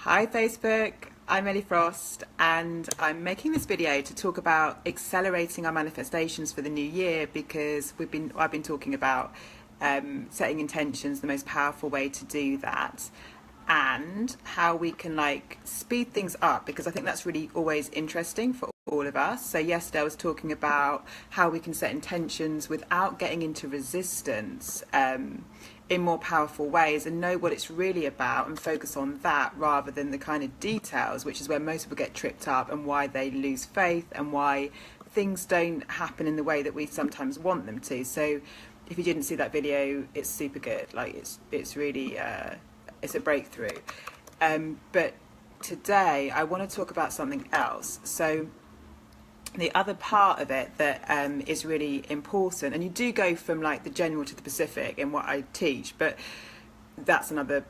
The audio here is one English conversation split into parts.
Hi Facebook, I'm Ellie Frost and I'm making this video to talk about accelerating our manifestations for the new year because I've been talking about setting intentions, the most powerful way to do that, and how we can speed things up, because I think that's really always interesting for all of us. So yesterday I was talking about how we can set intentions without getting into resistance in more powerful ways, and know what it's really about and focus on that rather than the kind of details, which is where most people get tripped up and why they lose faith and why things don't happen in the way that we sometimes want them to. So if you didn't see that video, it's super good. It's really it's a breakthrough. But today I want to talk about something else. So the other part of it that is really important, and you do go from the general to the specific in what I teach, but that's another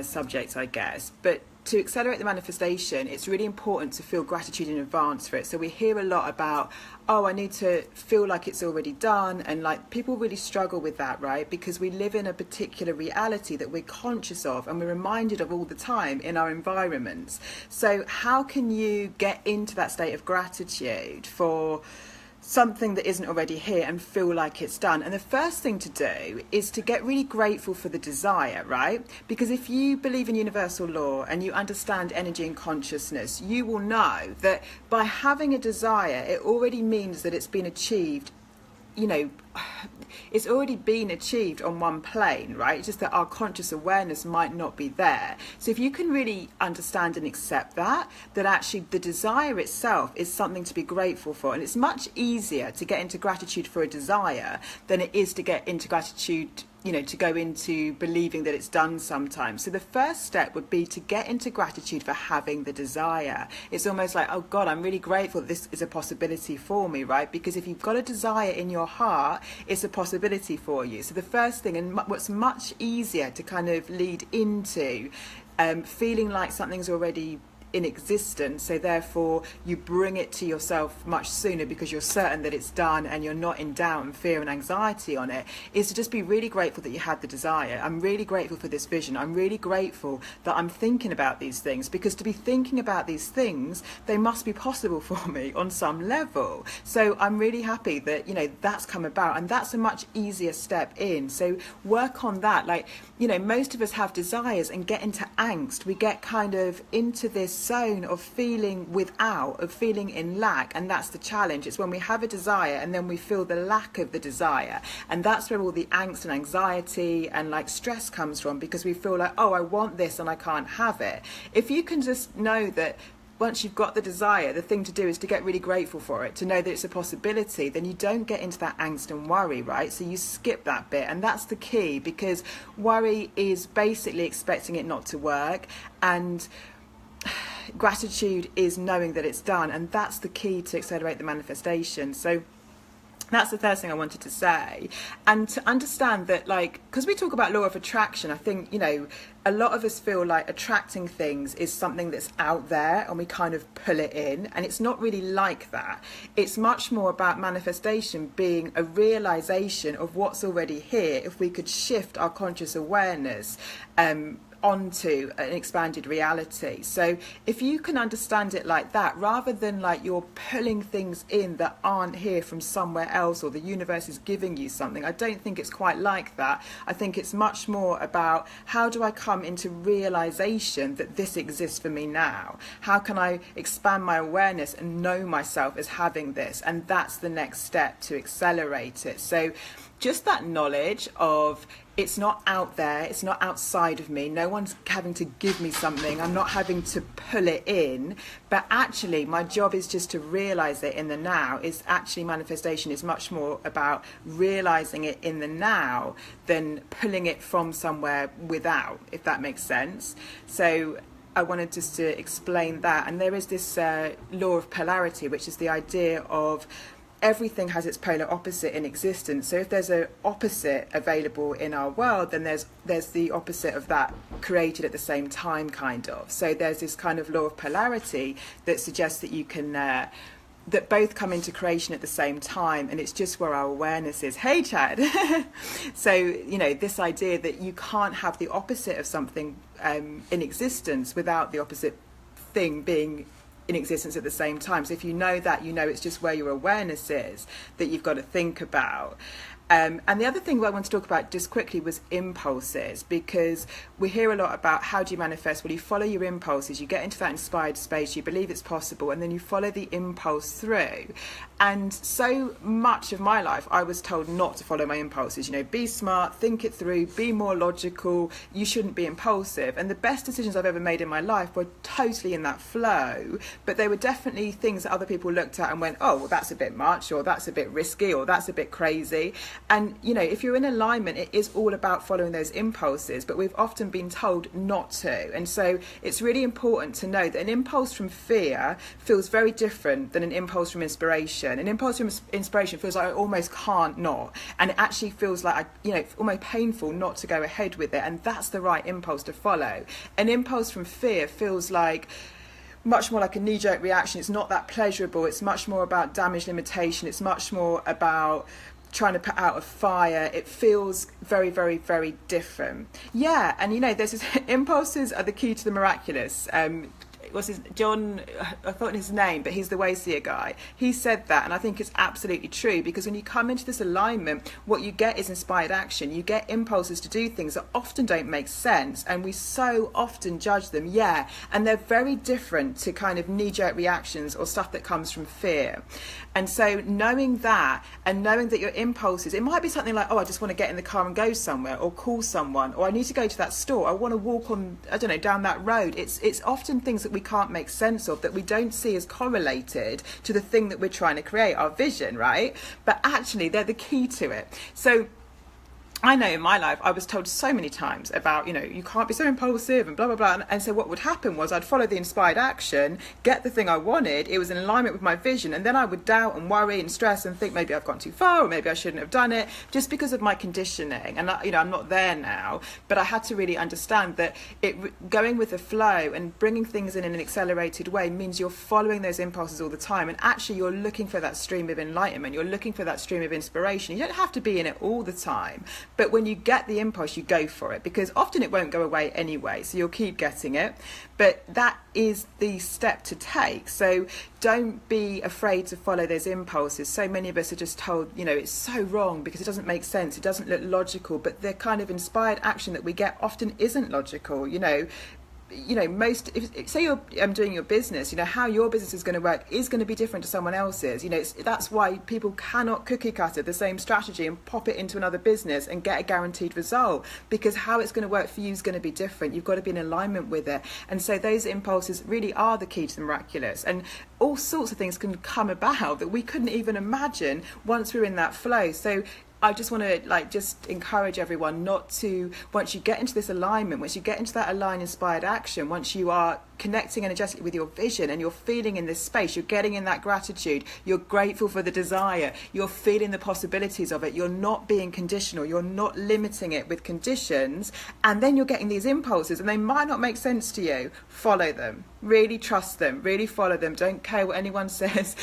subject, I guess. But to accelerate the manifestation, it's really important to feel gratitude in advance for it. So we hear a lot about, oh, I need to feel like it's already done, and people really struggle with that, right? Because we live in a particular reality that we're conscious of and we're reminded of all the time in our environments. So how can you get into that state of gratitude for something that isn't already here and feel like it's done? And the first thing to do is to get really grateful for the desire, right? Because if you believe in universal law and you understand energy and consciousness, you will know that by having a desire, it already means that it's been achieved. It's already been achieved on one plane, right? It's just that our conscious awareness might not be there. So if you can really understand and accept that actually the desire itself is something to be grateful for. And it's much easier to get into gratitude for a desire than it is to get into gratitude, to go into believing that it's done sometimes. So the first step would be to get into gratitude for having the desire. It's almost like, oh God, I'm really grateful that this is a possibility for me, right? Because if you've got a desire in your heart, it's a possibility for you. So the first thing, and what's much easier to kind of lead into feeling like something's already in existence, so therefore you bring it to yourself much sooner because you're certain that it's done and you're not in doubt and fear and anxiety on it, is to just be really grateful that you had the desire. I'm really grateful for this vision. I'm really grateful that I'm thinking about these things, because to be thinking about these things, they must be possible for me on some level. So I'm really happy that that's come about, and that's a much easier step in. So work on that. Most of us have desires and get into angst. We get kind of into this zone of feeling without, of feeling in lack, and that's the challenge. It's when we have a desire and then we feel the lack of the desire, and that's where all the angst and anxiety and stress comes from, because we feel like, oh, I want this and I can't have it. If you can just know that once you've got the desire, the thing to do is to get really grateful for it, to know that it's a possibility, then you don't get into that angst and worry, right? So you skip that bit, and that's the key, because worry is basically expecting it not to work, and gratitude is knowing that it's done, and that's the key to accelerate the manifestation. So that's the first thing I wanted to say. And to understand that, because we talk about law of attraction, I think, a lot of us feel like attracting things is something that's out there and we kind of pull it in, and it's not really like that. It's much more about manifestation being a realization of what's already here if we could shift our conscious awareness onto an expanded reality. So if you can understand it like that, rather than you're pulling things in that aren't here from somewhere else, or the universe is giving you something, I don't think it's quite like that. I think it's much more about, how do I come into realization that this exists for me now? How can I expand my awareness and know myself as having this? And that's the next step to accelerate it. So just that knowledge of, it's not out there, it's not outside of me, no one's having to give me something, I'm not having to pull it in, but actually my job is just to realize it in the now. Is actually, manifestation is much more about realizing it in the now than pulling it from somewhere without, if that makes sense. So I wanted just to explain that. And there is this law of polarity, which is the idea of everything has its polar opposite in existence. So if there's an opposite available in our world, then there's the opposite of that created at the same time, kind of. So there's this kind of law of polarity that suggests that you can that both come into creation at the same time, and it's just where our awareness is. Hey Chad. So this idea that you can't have the opposite of something in existence without the opposite thing being in existence at the same time. So if you know that, you know it's just where your awareness is that you've got to think about. And the other thing I want to talk about just quickly was impulses, because we hear a lot about how do you manifest. Well, you follow your impulses, you get into that inspired space, you believe it's possible, and then you follow the impulse through. And so much of my life, I was told not to follow my impulses. You know, be smart, think it through, be more logical, you shouldn't be impulsive. And the best decisions I've ever made in my life were totally in that flow, but they were definitely things that other people looked at and went, oh, well, that's a bit much, or that's a bit risky, or that's a bit crazy. And, you know, if you're in alignment, it is all about following those impulses, but we've often been told not to. And so it's really important to know that an impulse from fear feels very different than an impulse from inspiration. An impulse from inspiration feels like I almost can't not. And it actually feels like, almost painful not to go ahead with it. And that's the right impulse to follow. An impulse from fear feels like much more like a knee-jerk reaction. It's not that pleasurable. It's much more about damage limitation. It's much more about trying to put out a fire. It feels very, very, very different. Yeah, and there's this, impulses are the key to the miraculous. What's his John? I forgot his name, but he's the Wayseer guy. He said that, and I think it's absolutely true, because when you come into this alignment, what you get is inspired action. You get impulses to do things that often don't make sense, and we so often judge them. Yeah, and they're very different to kind of knee-jerk reactions or stuff that comes from fear. And so knowing that, and knowing that your impulses, it might be something like, oh, I just want to get in the car and go somewhere, or call someone, or I need to go to that store, I want to walk on, down that road. It's often things that we can't make sense of, that we don't see as correlated to the thing that we're trying to create, our vision, right? But actually they're the key to it. So I know in my life, I was told so many times about, you can't be so impulsive and blah, blah, blah. And so what would happen was I'd follow the inspired action, get the thing I wanted. It was in alignment with my vision. And then I would doubt and worry and stress and think maybe I've gone too far, or maybe I shouldn't have done it, just because of my conditioning. And, I'm not there now, but I had to really understand that going with the flow and bringing things in an accelerated way means you're following those impulses all the time. And actually you're looking for that stream of enlightenment. You're looking for that stream of inspiration. You don't have to be in it all the time. But when you get the impulse, you go for it, because often it won't go away anyway. So you'll keep getting it. But that is the step to take. So don't be afraid to follow those impulses. So many of us are just told, it's so wrong because it doesn't make sense. It doesn't look logical. But the kind of inspired action that we get often isn't logical. Say you're doing your business, how your business is going to work is going to be different to someone else's. That's why people cannot cookie cutter the same strategy and pop it into another business and get a guaranteed result, because how it's going to work for you is going to be different. You've got to be in alignment with it. And so those impulses really are the key to the miraculous. And all sorts of things can come about that we couldn't even imagine once we're in that flow. So I just want to just encourage everyone not to, once you get into this alignment, once you get into that aligned inspired action, once you are connecting energetically with your vision and you're feeling in this space, you're getting in that gratitude, you're grateful for the desire, you're feeling the possibilities of it, you're not being conditional, you're not limiting it with conditions, and then you're getting these impulses and they might not make sense to you. Follow them, really trust them, really follow them, don't care what anyone says,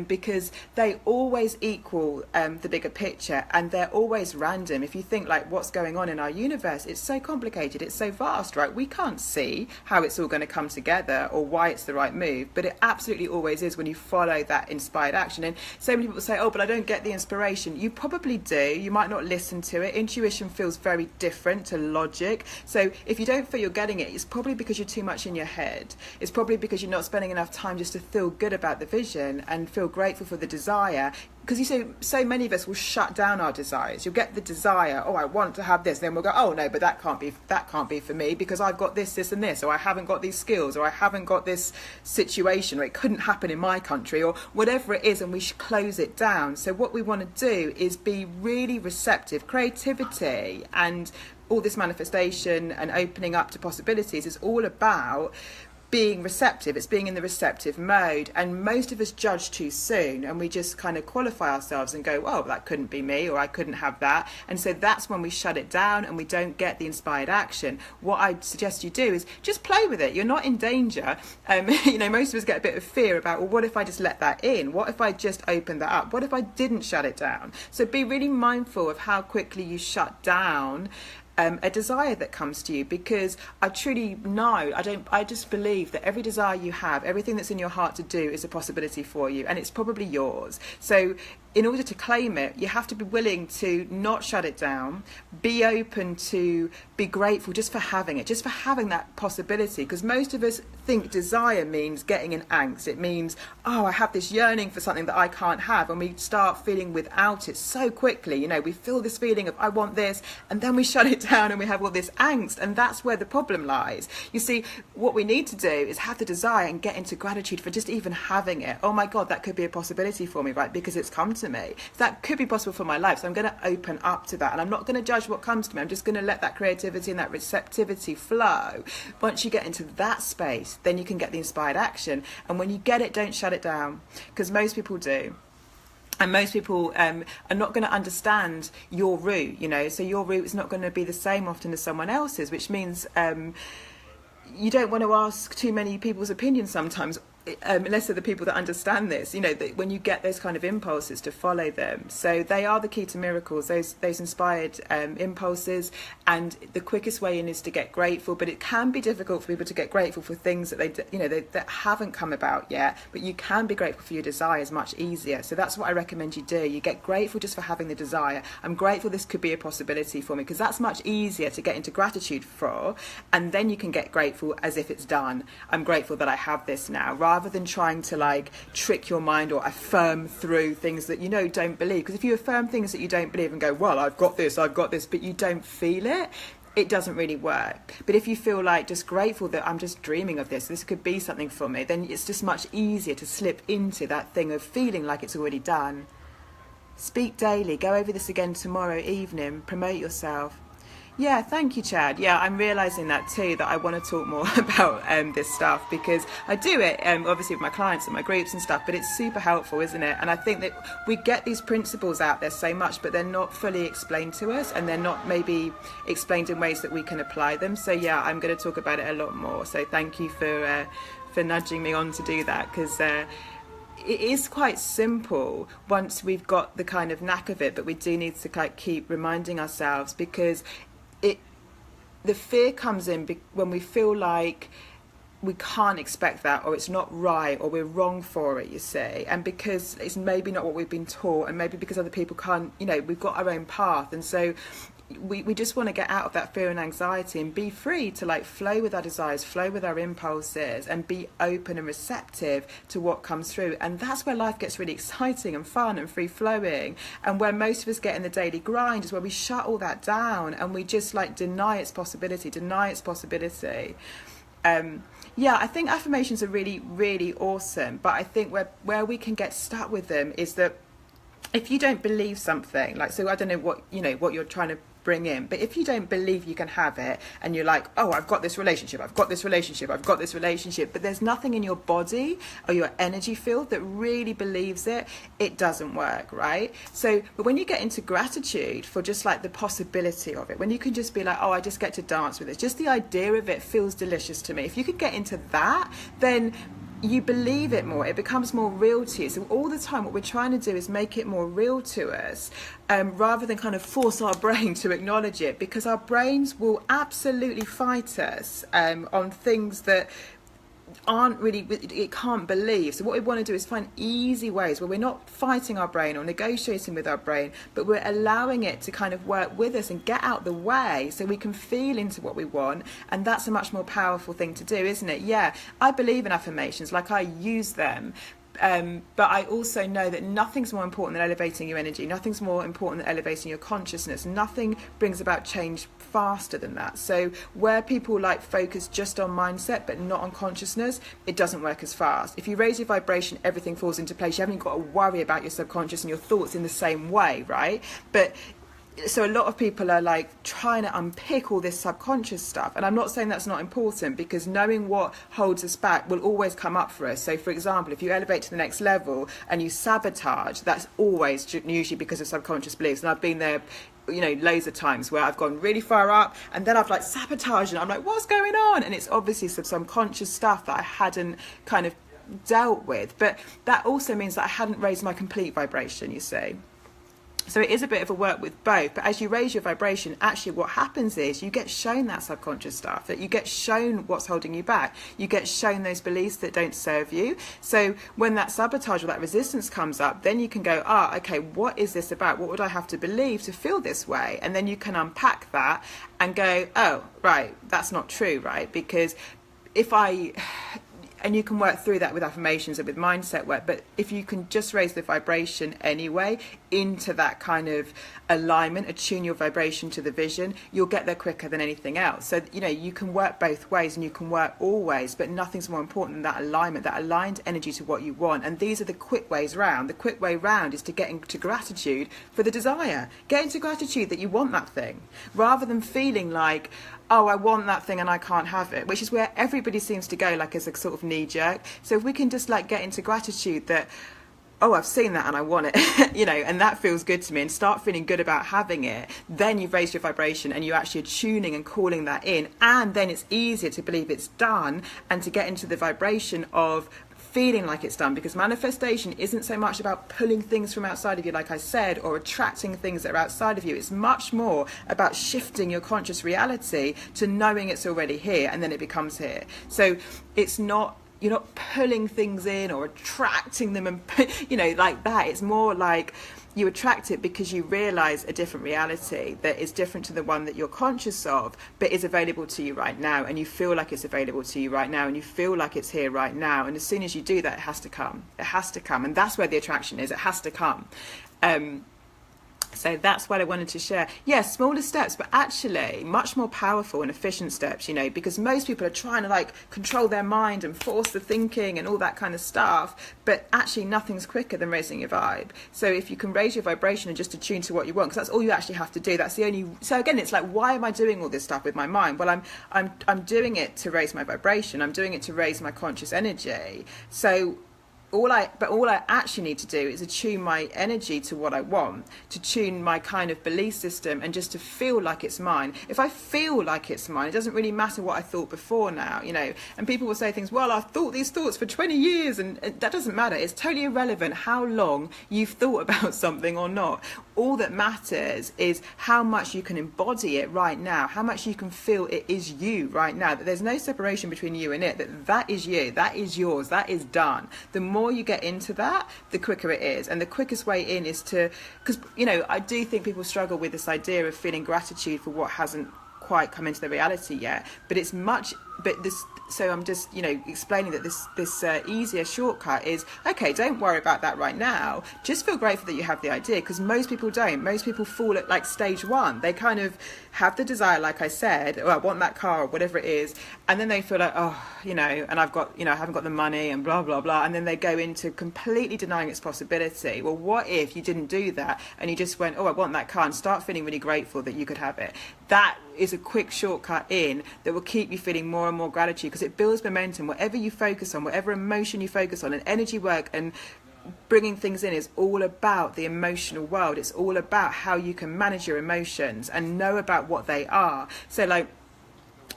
because they always equal the bigger picture, and they're always random. If you think what's going on in our universe, it's so complicated, it's so vast, right? We can't see how it's all going to come together or why it's the right move, but it absolutely always is when you follow that inspired action. And so many people say, oh, but I don't get the inspiration. You probably do. You might not listen to it. Intuition feels very different to logic. So if you don't feel you're getting it, it's probably because you're too much in your head. It's probably because you're not spending enough time just to feel good about the vision and feel grateful for the desire. Because so many of us will shut down our desires. You'll get the desire, oh, I want to have this. Then we'll go, oh no, but that can't be for me because I've got this, this, and this, or I haven't got these skills, or I haven't got this situation, or it couldn't happen in my country, or whatever it is, and we should close it down. So what we want to do is be really receptive. Creativity and all this manifestation and opening up to possibilities is all about being receptive. It's being in the receptive mode, and most of us judge too soon, and we just kind of qualify ourselves and go, well, that couldn't be me, or I couldn't have that. And so that's when we shut it down and we don't get the inspired action. What I suggest you do is just play with it. You're not in danger. Most of us get a bit of fear about, well, what if I just let that in? What if I just opened that up? What if I didn't shut it down? So be really mindful of how quickly you shut down a desire that comes to you, because I truly know, I just believe that every desire you have, everything that's in your heart to do is a possibility for you, and it's probably yours. So in order to claim it, you have to be willing to not shut it down, be open to be grateful just for having it, just for having that possibility. Because most of us think desire means getting an angst. It means, oh, I have this yearning for something that I can't have, and we start feeling without it so quickly. You know, we feel this feeling of I want this, and then we shut it down and we have all this angst, and that's where the problem lies. You see, what we need to do is have the desire and get into gratitude for just even having it. Oh my God, that could be a possibility for me, right? Because it's come to me. That could be possible for my life. So I'm going to open up to that, and I'm not going to judge what comes to me. I'm just going to let that creativity and that receptivity flow. Once you get into that space, then you can get the inspired action. And when you get it, don't shut it down, because most people do. And most people are not going to understand your route, you know, so your route is not going to be the same often as someone else's, which means you don't want to ask too many people's opinions sometimes, unless they're the people that understand this, you know, that when you get those kind of impulses, to follow them. So they are the key to miracles, those inspired impulses. And the quickest way in is to get grateful, but it can be difficult for people to get grateful for things that that haven't come about yet. But you can be grateful for your desires much easier. So that's what I recommend you do. You get grateful just for having the desire. I'm grateful this could be a possibility for me, because that's much easier to get into gratitude for. And then you can get grateful as if it's done. I'm grateful that I have this now, rather than trying to like trick your mind or affirm through things that you know don't believe. Because if you affirm things that you don't believe and go, well, I've got this, but you don't feel it, it doesn't really work. But if you feel like just grateful that I'm just dreaming of this could be something for me, then it's just much easier to slip into that thing of feeling like it's already done. Speak daily. Go over this again tomorrow evening. Promote yourself. Yeah, thank you, Chad. Yeah, I'm realising that too, that I want to talk more about this stuff, because I do it obviously with my clients and my groups and stuff, but it's super helpful, isn't it? And I think that we get these principles out there so much, but they're not fully explained to us, and they're not maybe explained in ways that we can apply them. So yeah, I'm going to talk about it a lot more. So thank you for nudging me on to do that, because it is quite simple once we've got the kind of knack of it, but we do need to keep reminding ourselves, because the fear comes in when we feel like we can't expect that, or it's not right, or we're wrong for it, you see. And because it's maybe not what we've been taught, and maybe because other people can't, you know, we've got our own path. And so we just want to get out of that fear and anxiety and be free to like flow with our desires, flow with our impulses, and be open and receptive to what comes through. And that's where life gets really exciting and fun and free flowing. And where most of us get in the daily grind is where we shut all that down and we just like deny its possibility. Yeah, I think affirmations are really, really awesome. But I think where we can get stuck with them is that if you don't believe something, like, so I don't know what you're trying to bring in, but if you don't believe you can have it, and you're like, oh, I've got this relationship, but there's nothing in your body or your energy field that really believes it, it doesn't work, right? So, but when you get into gratitude for just like the possibility of it, when you can just be like, oh, I just get to dance with it, just the idea of it feels delicious to me. If you could get into that, then you believe it more, it becomes more real to you. So all the time what we're trying to do is make it more real to us, rather than kind of force our brain to acknowledge it, because our brains will absolutely fight us on things that aren't really, it can't believe. So what we want to do is find easy ways where we're not fighting our brain or negotiating with our brain, but we're allowing it to kind of work with us and get out the way so we can feel into what we want. And that's a much more powerful thing to do, isn't it? Yeah, I believe in affirmations, like I use them. But I also know that nothing's more important than elevating your energy. Nothing's more important than elevating your consciousness. Nothing brings about change faster than that. So where people like focus just on mindset but not on consciousness, it doesn't work as fast. If you raise your vibration, everything falls into place. You haven't got to worry about your subconscious and your thoughts in the same way, right? But so a lot of people are like trying to unpick all this subconscious stuff, and I'm not saying that's not important, because knowing what holds us back will always come up for us. So for example, if you elevate to the next level and you sabotage, that's always usually because of subconscious beliefs. And I've been there, you know, loads of times where I've gone really far up and then I've like sabotaged and I'm like, what's going on? And it's obviously some subconscious stuff that I hadn't kind of dealt with. But that also means that I hadn't raised my complete vibration, you see. So it is a bit of a work with both, but as you raise your vibration, actually what happens is you get shown that subconscious stuff, that you get shown what's holding you back. You get shown those beliefs that don't serve you. So when that sabotage or that resistance comes up, then you can go, okay, what is this about? What would I have to believe to feel this way? And then you can unpack that and go, oh, right, that's not true, right? Because and you can work through that with affirmations and with mindset work, but if you can just raise the vibration anyway into that kind of alignment, attune your vibration to the vision, you'll get there quicker than anything else. So, you can work both ways and you can work always, but nothing's more important than that alignment, that aligned energy to what you want. And these are the quick ways round. The quick way round is to get into gratitude for the desire. Get into gratitude that you want that thing, rather than feeling like, oh, I want that thing and I can't have it, which is where everybody seems to go, like as a sort of knee jerk. So if we can just get into gratitude that, oh, I've seen that and I want it, and that feels good to me, and start feeling good about having it, then you've raised your vibration and you're actually tuning and calling that in. And then it's easier to believe it's done and to get into the vibration of feeling like it's done, because manifestation isn't so much about pulling things from outside of you, like I said, or attracting things that are outside of you. It's much more about shifting your conscious reality to knowing it's already here, and then it becomes here. So it's not, you're not pulling things in or attracting them and like that. It's more like you attract it because you realize a different reality that is different to the one that you're conscious of, but is available to you right now, and you feel like it's available to you right now, and you feel like it's here right now. And as soon as you do that, it has to come. It has to come, and that's where the attraction is. It has to come. So that's what I wanted to share. Yes, smaller steps, but actually much more powerful and efficient steps, because most people are trying to control their mind and force the thinking and all that kind of stuff. But actually nothing's quicker than raising your vibe. So if you can raise your vibration and just attune to what you want, because that's all you actually have to do. That's the only. So again, it's like, why am I doing all this stuff with my mind? Well, I'm doing it to raise my vibration. I'm doing it to raise my conscious energy. So all I actually need to do is attune my energy to what I want, to tune my kind of belief system, and just to feel like it's mine. If I feel like it's mine, it doesn't really matter what I thought before now, and people will say things, well, I've thought these thoughts for 20 years, and that doesn't matter. It's totally irrelevant how long you've thought about something or not. All that matters is how much you can embody it right now, how much you can feel it is you right now, that there's no separation between you and it, that is you, that is yours, that is done. The more you get into that, the quicker it is. And the quickest way in is to, because I do think people struggle with this idea of feeling gratitude for what hasn't quite come into the reality yet, so I'm just explaining that this easier shortcut is, okay, don't worry about that right now, just feel grateful that you have the idea, because most people don't. Most people fall at stage one. They kind of have the desire, like I said, I want that car or whatever it is, and then they feel like, and I've got, I haven't got the money and blah blah blah, and then they go into completely denying its possibility. Well, what if you didn't do that and you just went, I want that car, and start feeling really grateful that you could have it? That is a quick shortcut in that will keep you feeling more and more gratitude, because it builds momentum. Whatever you focus on, whatever emotion you focus on, and energy work and bringing things in is all about the emotional world. It's all about how you can manage your emotions and know about what they are. So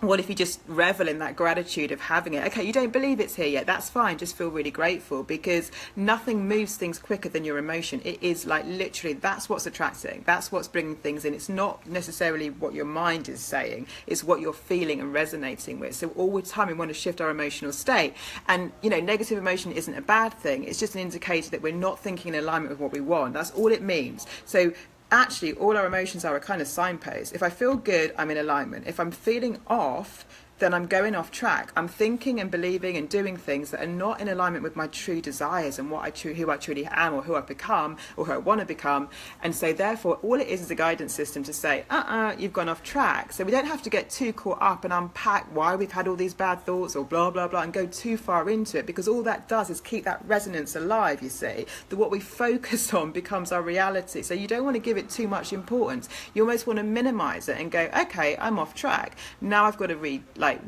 what if you just revel in that gratitude of having it? Okay, you don't believe it's here yet, that's fine, just feel really grateful, because nothing moves things quicker than your emotion. It is literally, that's what's attracting, that's what's bringing things in. It's not necessarily what your mind is saying, it's what you're feeling and resonating with. So all the time we want to shift our emotional state, and negative emotion isn't a bad thing, it's just an indicator that we're not thinking in alignment with what we want. That's all it means. So actually all our emotions are a kind of signpost. If I feel good, I'm in alignment. If I'm feeling off, then I'm going off track. I'm thinking and believing and doing things that are not in alignment with my true desires and who I truly am, or who I've become, or who I want to become. And so therefore all it is a guidance system to say, you've gone off track. So we don't have to get too caught up and unpack why we've had all these bad thoughts or blah blah blah and go too far into it, because all that does is keep that resonance alive. You see, that what we focus on becomes our reality. So you don't want to give it too much importance. You almost want to minimize it and go, okay, I'm off track, now I've got to like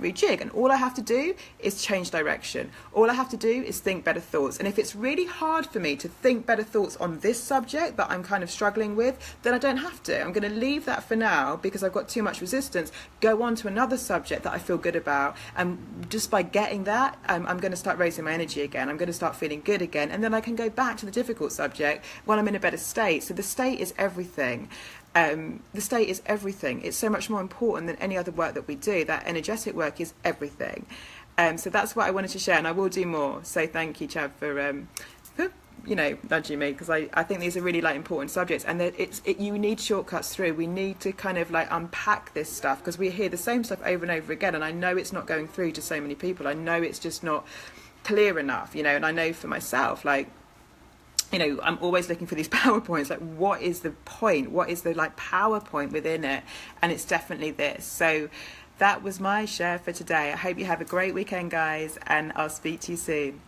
rejig, and all I have to do is change direction. All I have to do is think better thoughts. And if it's really hard for me to think better thoughts on this subject that I'm kind of struggling with, then I don't have to. I'm going to leave that for now because I've got too much resistance, go on to another subject that I feel good about, and just by getting that, I'm going to start raising my energy again. I'm going to start feeling good again, and then I can go back to the difficult subject when I'm in a better state. So the state is everything. The state is everything. It's so much more important than any other work that we do. That energetic work is everything. So that's what I wanted to share, and I will do more. So thank you, Chad, for nudging me, because I think these are really like important subjects, and you need shortcuts through. We need to kind of like unpack this stuff, because we hear the same stuff over and over again, and I know it's not going through to so many people. I know it's just not clear enough, and I know for myself, like, I'm always looking for these PowerPoints, like what is the point? What is the like PowerPoint within it? And it's definitely this. So that was my share for today. I hope you have a great weekend, guys, and I'll speak to you soon.